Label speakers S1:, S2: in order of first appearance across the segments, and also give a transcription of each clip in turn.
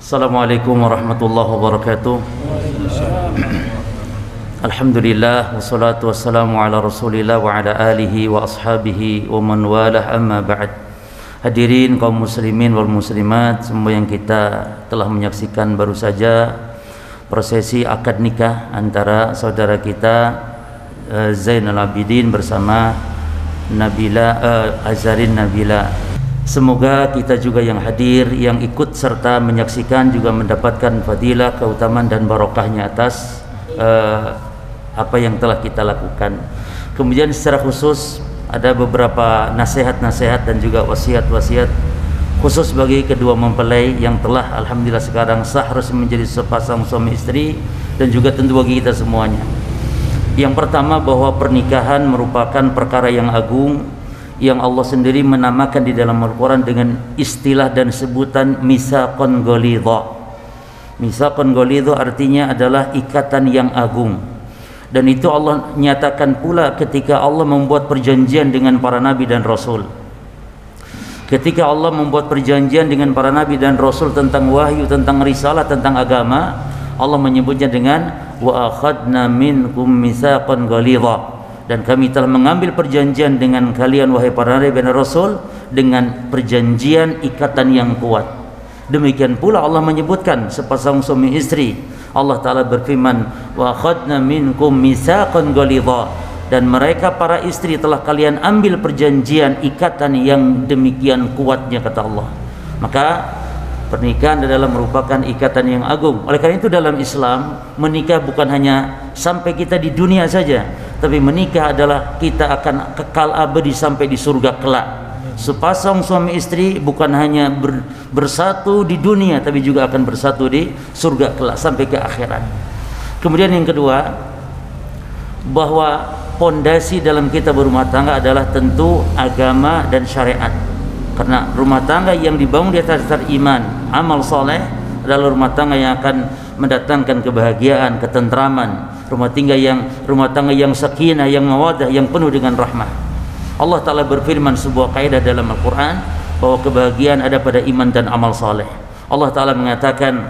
S1: Assalamualaikum warahmatullahi wabarakatuh. Alhamdulillah wassalatu wassalamu ala Rasulillah wa ala alihi wa ashabihi wa man walah, amma ba'd. Hadirin kaum muslimin wal muslimat semua yang kita telah menyaksikan baru saja prosesi akad nikah antara saudara kita Zainal Abidin bersama Azarin Nabila. Semoga kita juga yang hadir, yang ikut serta menyaksikan juga mendapatkan fadilah, keutamaan dan barokahnya atas apa yang telah kita lakukan. Kemudian secara khusus ada beberapa nasihat-nasihat dan juga wasiat-wasiat khusus bagi kedua mempelai yang telah alhamdulillah sekarang sah resmi menjadi sepasang suami istri, dan juga tentu bagi kita semuanya. Yang pertama, bahwa pernikahan merupakan perkara yang agung yang Allah sendiri menamakan di dalam Al-Quran dengan istilah dan sebutan misaqan ghalidha. Misaqan ghalidha artinya adalah ikatan yang agung, dan itu Allah nyatakan pula ketika Allah membuat perjanjian dengan para nabi dan rasul. Ketika Allah membuat perjanjian dengan para nabi dan rasul tentang wahyu, tentang risalah, tentang agama, Allah menyebutnya dengan wa akhadna minkum misaqan ghalidha, dan kami telah mengambil perjanjian dengan kalian wahai para nabi dan rasul dengan perjanjian ikatan yang kuat. Demikian pula Allah menyebutkan sepasang suami istri. Allah Ta'ala berfirman wa akhadna minkum misaqan ghalidha, dan mereka para istri telah kalian ambil perjanjian ikatan yang demikian kuatnya, kata Allah. Maka pernikahan adalah merupakan ikatan yang agung. Oleh karena itu dalam Islam menikah bukan hanya sampai kita di dunia saja, tapi menikah adalah kita akan kekal abadi sampai di surga kelak. Sepasang suami istri bukan hanya bersatu di dunia, tapi juga akan bersatu di surga kelak sampai ke akhirat. Kemudian yang kedua, bahwa pondasi dalam kita berumah tangga adalah tentu agama dan syariat. Karena rumah tangga yang dibangun di atas dasar iman, amal soleh, adalah rumah tangga yang akan mendatangkan kebahagiaan, ketentraman, rumah tangga yang sakinah, yang mawaddah, yang penuh dengan rahmah. Allah Ta'ala berfirman sebuah kaidah dalam Al-Quran bahwa kebahagiaan ada pada iman dan amal soleh. Allah Ta'ala mengatakan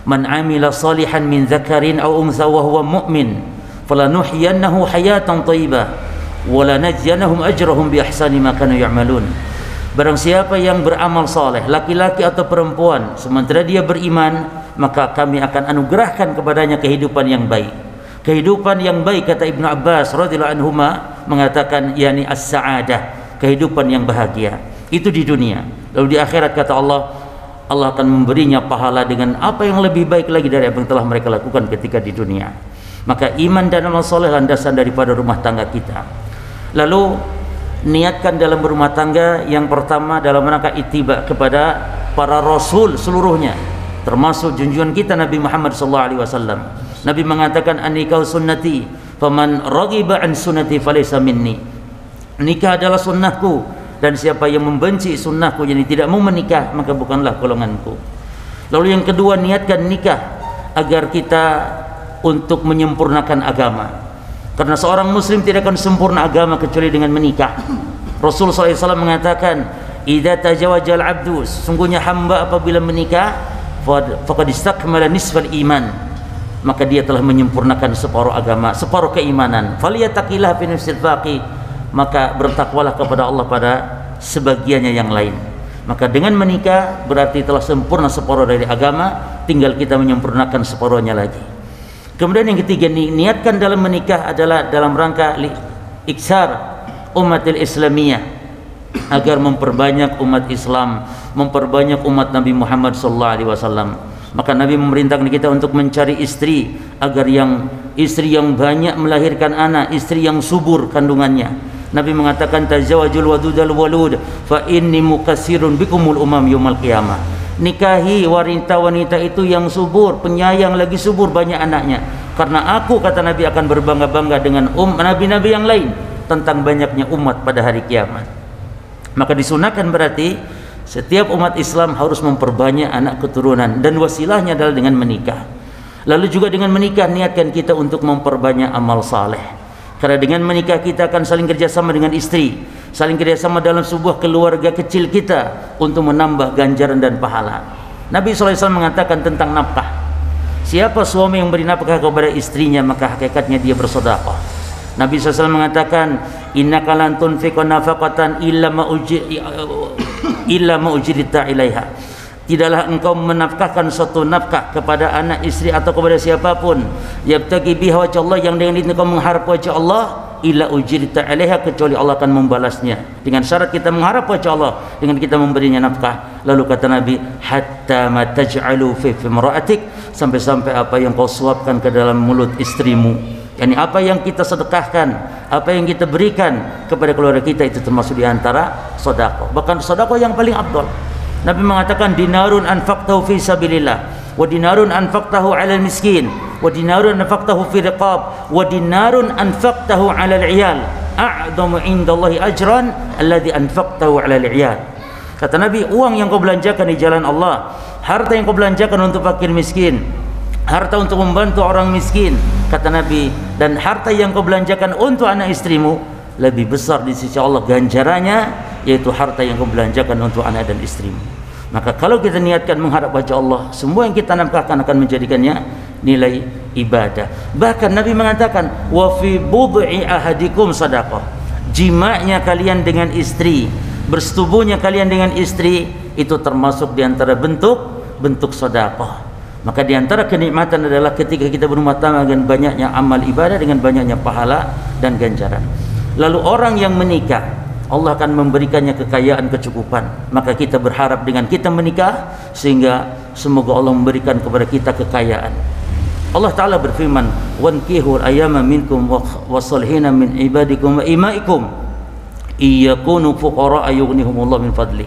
S1: man amila salihan min dzakarin aw untha wa huwa mu'min falanuhyiyannahu hayatan thayyibah wa lanajziyannahum ajrahum bi ahsani ma kanu ya'malun. Barang siapa yang beramal soleh, laki-laki atau perempuan, sementara dia beriman, maka kami akan anugerahkan kepadanya kehidupan yang baik. Kehidupan yang baik, kata Ibnu Abbas radhiyallahu anhuma, mengatakan yakni as-sa'adah, kehidupan yang bahagia. Itu di dunia. Lalu di akhirat, kata Allah, Allah akan memberinya pahala dengan apa yang lebih baik lagi dari apa yang telah mereka lakukan ketika di dunia. Maka iman dan amal soleh landasan daripada rumah tangga kita. Lalu niatkan dalam berumah tangga yang pertama dalam rangka ittiba kepada para rasul seluruhnya, termasuk junjungan kita Nabi Muhammad SAW. Nabi mengatakan an-nikah sunnati faman raghiba an sunnati falaysa minni. Nikah adalah sunnahku, dan siapa yang membenci sunnahku, jadi tidak mau menikah, maka bukanlah golonganku. Lalu yang kedua, niatkan nikah agar kita untuk menyempurnakan agama. Karena seorang muslim tidak akan sempurna agama kecuali dengan menikah. Rasulullah SAW mengatakan idza tajawajal abdu, sungguhnya hamba apabila menikah faqad istakmala nisfal iman, maka dia telah menyempurnakan separuh agama, separuh keimanan. Falyattaqillah fi nafsil baqi, maka bertakwalah kepada Allah pada sebagiannya yang lain. Maka dengan menikah berarti telah sempurna separuh dari agama, tinggal kita menyempurnakan separuhnya lagi. Kemudian yang ketiga, niatkan dalam menikah adalah dalam rangka iksar umatil islamiyah, agar memperbanyak umat Islam, memperbanyak umat Nabi Muhammad SAW. Maka Nabi memerintahkan kita untuk mencari istri, agar istri yang banyak melahirkan anak, istri yang subur kandungannya. Nabi mengatakan tazawwajul wadudal walud fa inni mukatsirun bikumul umam yaumil qiyamah. Nikahi wanita-wanita itu yang subur, penyayang lagi subur, banyak anaknya, karena aku, kata Nabi, akan berbangga-bangga dengan nabi-nabi yang lain tentang banyaknya umat pada hari kiamat. Maka disunahkan berarti setiap umat Islam harus memperbanyak anak keturunan, dan wasilahnya adalah dengan menikah. Lalu juga dengan menikah niatkan kita untuk memperbanyak amal saleh, karena dengan menikah kita akan saling kerjasama dengan istri, saling kerjasama dalam sebuah keluarga kecil kita untuk menambah ganjaran dan pahala. Nabi SAW mengatakan tentang nafkah, siapa suami yang beri nafkah kepada istrinya maka hakikatnya dia bersedekah. Nabi SAW mengatakan, innaka lan tunfiqu nafaqatan illa ma ujirta ilaiha. Tidaklah engkau menafkahkan suatu nafkah kepada anak istri atau kepada siapapun yabtagi biha wajh Allah, yang dengan itu engkau mengharap wajah Allah, illa ujirta ilaiha, kecuali Allah akan membalasnya. Dengan syarat kita mengharap wajah Allah dengan kita memberinya nafkah. Lalu kata Nabi, hatta ma taj'alu fi imra'atik, sampai-sampai apa yang kau suapkan ke dalam mulut istrimu. Yani apa yang kita sedekahkan, apa yang kita berikan kepada keluarga kita, itu termasuk di antara sedekah. Bahkan sedekah yang paling afdal. Nabi mengatakan, dinarun anfaqtahu fi sabilillah, wa dinarun anfaqtahu 'alal miskin, wa dinarun anfaqtahu fi riqab, wa dinarun anfaqtahu 'alal 'iyal, a'dhamu 'indallahi ajran alladhi anfaqtahu 'alal 'iyal. Kata Nabi, uang yang kau belanjakan di jalan Allah, harta yang kau belanjakan untuk fakir miskin, harta untuk membantu orang miskin, kata Nabi, dan harta yang kau belanjakan untuk anak istrimu lebih besar di sisi Allah ganjarannya, yaitu harta yang kau belanjakan untuk anak dan istrimu. Maka kalau kita niatkan mengharap wajah Allah, semua yang kita nafkahkan akan menjadikannya nilai ibadah. Bahkan Nabi mengatakan, wa fi bud'i ahadikum sadaqah. Jima'nya kalian dengan istri, bersetubuhnya kalian dengan istri, itu termasuk di antara bentuk sedekah. Maka di antara kenikmatan adalah ketika kita berumah tangga dengan banyaknya amal ibadah, dengan banyaknya pahala dan ganjaran. Lalu orang yang menikah, Allah akan memberikannya kekayaan, kecukupan. Maka kita berharap dengan kita menikah, sehingga semoga Allah memberikan kepada kita kekayaan. Allah Ta'ala berfirman, wankihul ayyama minkum wasalihina min ibadikum wa imaikum iyakunu fuqara yughnihumullah min fadli.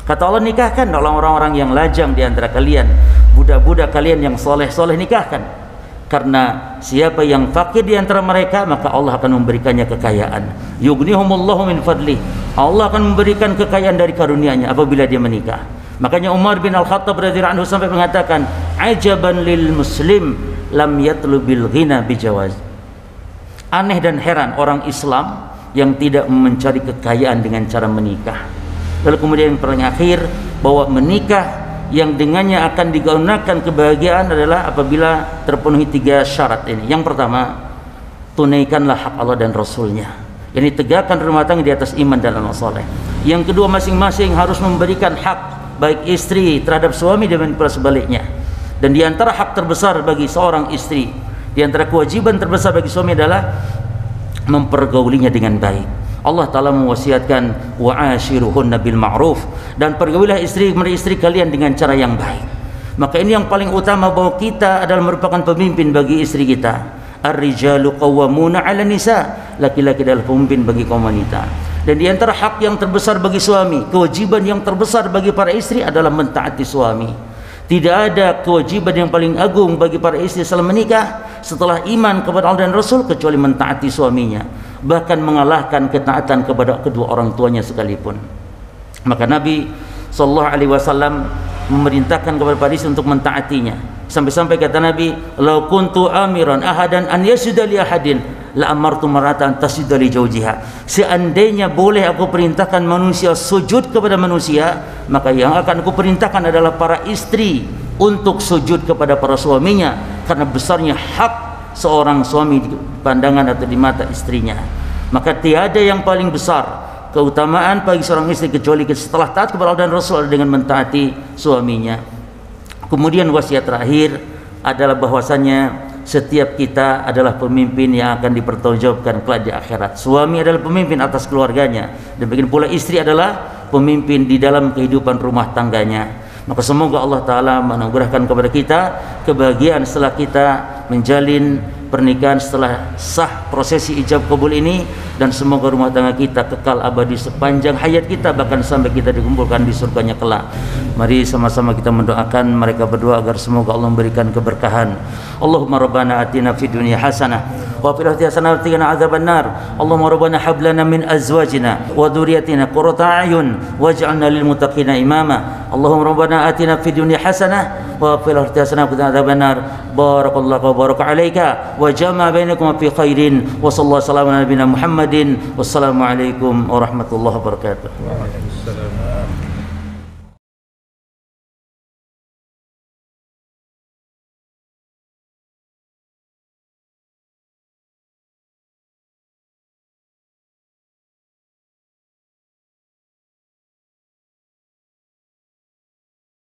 S1: Kata Allah, nikahkan orang-orang yang lajang di antara kalian, budak-budak kalian yang soleh-soleh, nikahkan. Karena siapa yang fakir di antara mereka, maka Allah akan memberikannya kekayaan. Yughnihumullahu min fadli. Allah akan memberikan kekayaan dari karunia-Nya apabila dia menikah. Makanya Umar bin Al-Khattab radhiyallahu anhu sampai mengatakan, ajaban lil muslim lam yatlubil ghina bijawaz. Aneh dan heran orang Islam yang tidak mencari kekayaan dengan cara menikah. Lalu kemudian yang terakhir, bahwa menikah yang dengannya akan digunakan kebahagiaan adalah apabila terpenuhi 3 syarat ini. Yang pertama, tunaikanlah hak Allah dan Rasulnya. Ini tegakkan rumah tangga di atas iman dan amal soleh. Yang kedua, masing-masing harus memberikan hak, baik istri terhadap suami dan pula sebaliknya. Dan di antara hak terbesar bagi seorang istri, di antara kewajiban terbesar bagi suami adalah mempergaulinya dengan baik. Allah Ta'ala mewasiatkan, wa'ashiruhunna bil ma'ruf, dan pergaulilah istri kalian dengan cara yang baik. Maka ini yang paling utama, bahwa kita adalah merupakan pemimpin bagi istri kita. Ar-rijalu qawwamuna 'ala nisa, laki-laki adalah pemimpin bagi kaum wanita. Dan di antara hak yang terbesar bagi suami, kewajiban yang terbesar bagi para istri adalah mentaati suami. Tidak ada kewajiban yang paling agung bagi para istri setelah menikah, setelah iman kepada Allah dan Rasul, kecuali mentaati suaminya, bahkan mengalahkan ketaatan kepada kedua orang tuanya sekalipun. Maka Nabi SAW memerintahkan kepada para istri untuk mentaatinya. Sampai-sampai kata Nabi, "Lau kuntu amiran ahadan an yasjuda li ahadin la amartu maratan tasjuda li zawjiha." Seandainya boleh aku perintahkan manusia sujud kepada manusia, maka yang akan aku perintahkan adalah para istri untuk sujud kepada para suaminya, karena besarnya hak seorang suami di pandangan atau di mata istrinya. Maka tiada yang paling besar keutamaan bagi seorang istri kecuali setelah taat kepada Allah dan Rasul dengan mentaati suaminya. Kemudian wasiat terakhir adalah bahwasanya setiap kita adalah pemimpin yang akan dipertanggungjawabkan kelak di akhirat. Suami adalah pemimpin atas keluarganya, dan begitu pula istri adalah pemimpin di dalam kehidupan rumah tangganya. Maka semoga Allah Ta'ala menganugerahkan kepada kita kebahagiaan setelah kita menjalin pernikahan, setelah sah prosesi ijab kabul ini, dan semoga rumah tangga kita kekal abadi sepanjang hayat kita, bahkan sampai kita dikumpulkan di surganya kelak. Mari sama-sama kita mendoakan mereka berdua agar semoga Allah memberikan keberkahan. Allahumma rabbana atina fid dunya hasanah wa fil akhirati hasanah wa qina adzabannar. Allahumma rabbana hab lana min azwajina wa dhurriyyatina qurrata a'yun waj'alna lil muttaqina imama. Allahumma rabbana atina fid dunya hasanah wa fil akhirati hasanah wa qina adzabannar. Barakallahu wa baraka alayka wa jama'a bainakum fi khairin wa sallallahu alaihi wa sallam Muhammadin. Wassalamu alaikum warahmatullahi wabarakatuh. Waalaikumsalam.